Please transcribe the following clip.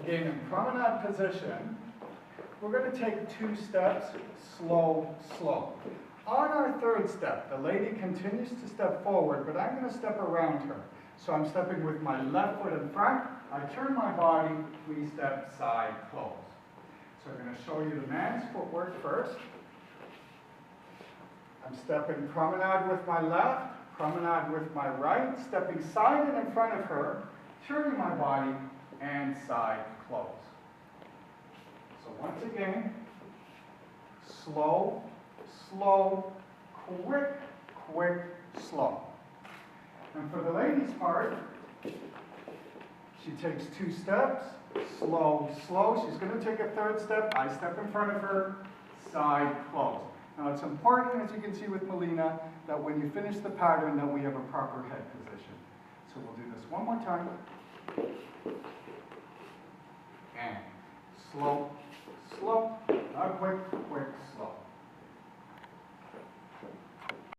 Again, in promenade position, we're going to take 2 steps, slow, slow. On our 3rd step, the lady continues to step forward, but I'm going to step around her. So I'm stepping with my left foot in front, I turn my body, 3 step, side, close. So I'm going to show you the man's footwork first. I'm stepping promenade with my left, promenade with my right, stepping side and in front of her, turning my body, and side, close. So once again, slow, slow, quick, quick, slow. And for the lady's part, she takes 2 steps, slow, slow. She's going to take a 3rd step. I step in front of her, side, close. Now it's important, as you can see with Melina, that when you finish the pattern that we have a proper head position. So we'll do this one more time. And slow,